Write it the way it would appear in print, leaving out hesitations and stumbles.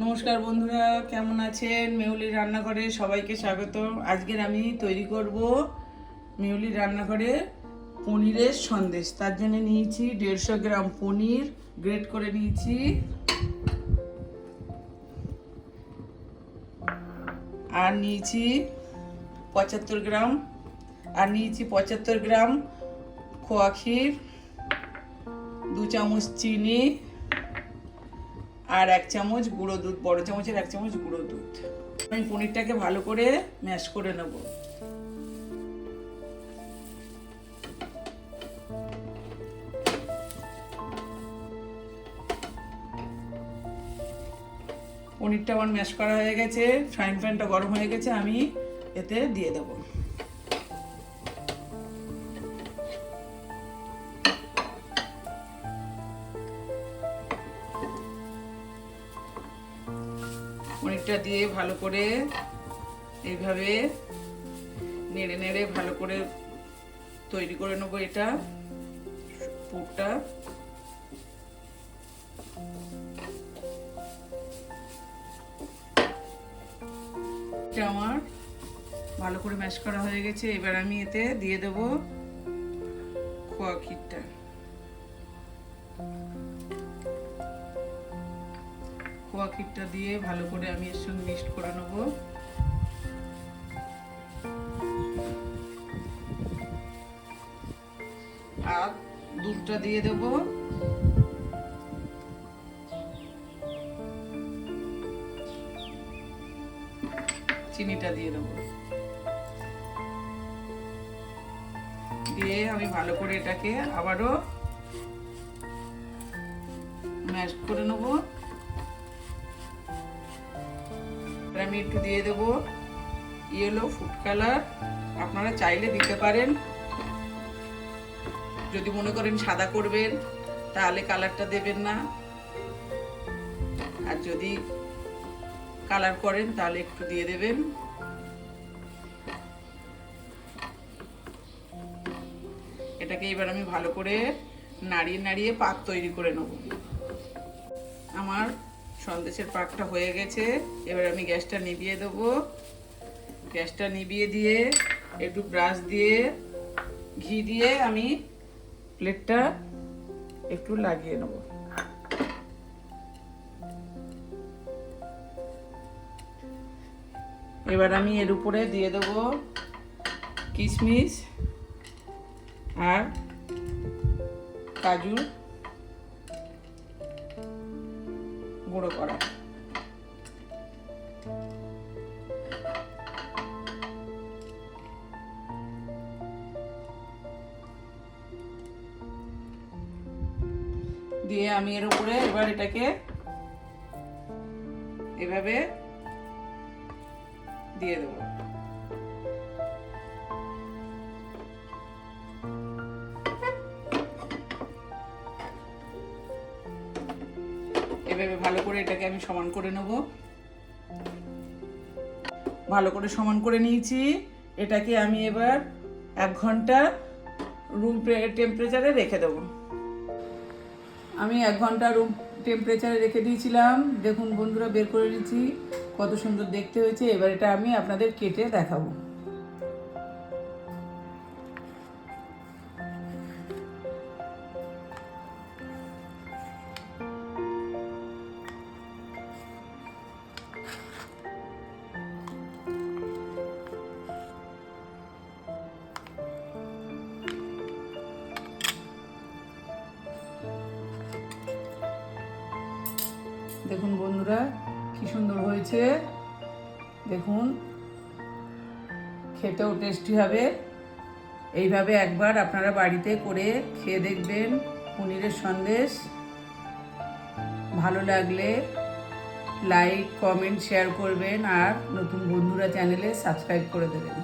নমস্কার বন্ধুরা, কেমন আছেন? মেহুলি রান্নাঘরে সবাইকে স্বাগত। আজকের আমি তৈরি করব মেহুলি রান্নাঘরে পনিরের সন্দেশ। তার জন্য নিয়েছি 150 গ্রাম পনির, গ্রেট করে নিয়েছি। আর নিয়েছি 75 গ্রাম খোয়া ক্ষীর, 2 চামচ চিনি আর 1 চামচ গুঁড়ো দুধ, বড় চামচের 1 চামচ গুঁড়ো দুধ। আমি পনিরটাকে ভালো করে ম্যাশ করে নেব। পনিরটা আমার ম্যাশ করা হয়ে গেছে, ফ্রাইং প্যানটা গরম হয়ে গেছে, আমি এতে দিয়ে দেব। পনিরটা দিয়ে ভালো করে এইভাবে নেড়ে নেড়ে ভালো করে তৈরি করে নেবো এটা পুরটা। এটা আমার ভালো করে ম্যাশ করা হয়ে গেছে। এবার আমি এতে দিয়ে দেব খোয়া ক্ষীরটা। খোয়া ক্ষীরটা দিয়ে ভালো করে আমি এর সঙ্গে মিক্সড করে নেব। আর দুধটা দিয়ে দেব। চিনিটা দিয়ে দেব। দিয়ে আমি ভালো করে এটাকে আবারও ম্যাশ করে নেব। আমি একটু দিয়ে দেব ইয়েলো ফুড কালার, আপনারা চাইলে দিতে পারেন। যদি মনে করেন সাদা করবেন তাহলে কালারটা দেবেন না, আর যদি কালার করেন তাহলে একটু দিয়ে দেবেন। এটাকে এবার আমি ভালো করে নাড়িয়ে নাড়িয়ে পাক তৈরি করে নেব। আমার সন্দেশের পাকটা হয়ে গেছে। এবার আমি গ্যাসটা নিভিয়ে দেব। গ্যাসটা নিভিয়ে দিয়ে একটু ব্রাশ দিয়ে ঘি দিয়ে আমি প্লেটটা একটু লাগিয়ে নেব। এবার আমি এর উপরে দিয়ে দেব কিশমিশ আর কাজু গুঁড়ো করা। দিয়ে আমি এর উপরে এবার এটাকে এভাবে দিয়ে দেবো। এভাবে ভালো করে এটাকে আমি সমান করে নেব। ভালো করে সমান করে নিয়েছি। এটাকে আমি এবার 1 ঘন্টা রুম টেম্পারেচারে রেখে দেবো। আমি 1 ঘন্টা রুম টেম্পারেচারে রেখে দিয়েছিলাম। দেখুন বন্ধুরা, বের করে নিয়েছি, কত সুন্দর দেখতে হয়েছে। এবার এটা আমি আপনাদের কেটে দেখাবো। দেখুন বন্ধুরা, কি সুন্দর হয়েছে। দেখুন, খেতেও টেস্টি হবে। এইভাবে একবার আপনারা বাড়িতে করে খেয়ে দেখবেন পনিরের সন্দেশ। ভালো লাগলে লাইক, কমেন্ট, শেয়ার করবেন, আর নতুন বন্ধুরা চ্যানেলে সাবস্ক্রাইব করে দেবেন।